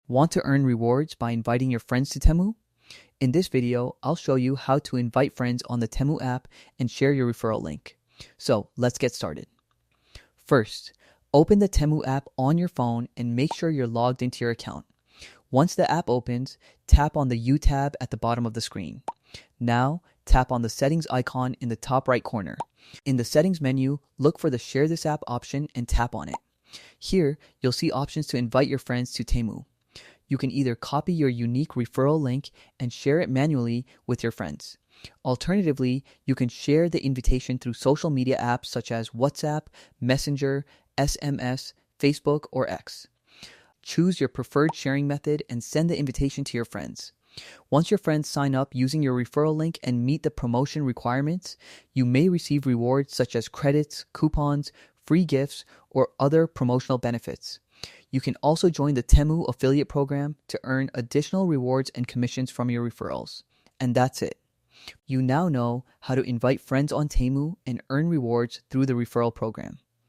Want to earn rewards by inviting your friends to Temu? In this video, I'll show you how to invite friends on the Temu app and share your referral link. So let's get started. First, open the Temu app on your phone and make sure you're logged into your account. Once the app opens, tap on the U tab at the bottom of the screen. Now, tap on the settings icon in the top right corner. In the settings menu, look for the Share this app option and tap on it. Here, you'll see options to invite your friends to Temu. You can either copy your unique referral link and share it manually with your friends. Alternatively, you can share the invitation through social media apps such as WhatsApp, Messenger, SMS, Facebook, or X. Choose your preferred sharing method and send the invitation to your friends. Once your friends sign up using your referral link and meet the promotion requirements, you may receive rewards such as credits, coupons, free gifts, or other promotional benefits. You can also join the Temu affiliate program to earn additional rewards and commissions from your referrals. And that's it. You now know how to invite friends on Temu and earn rewards through the referral program.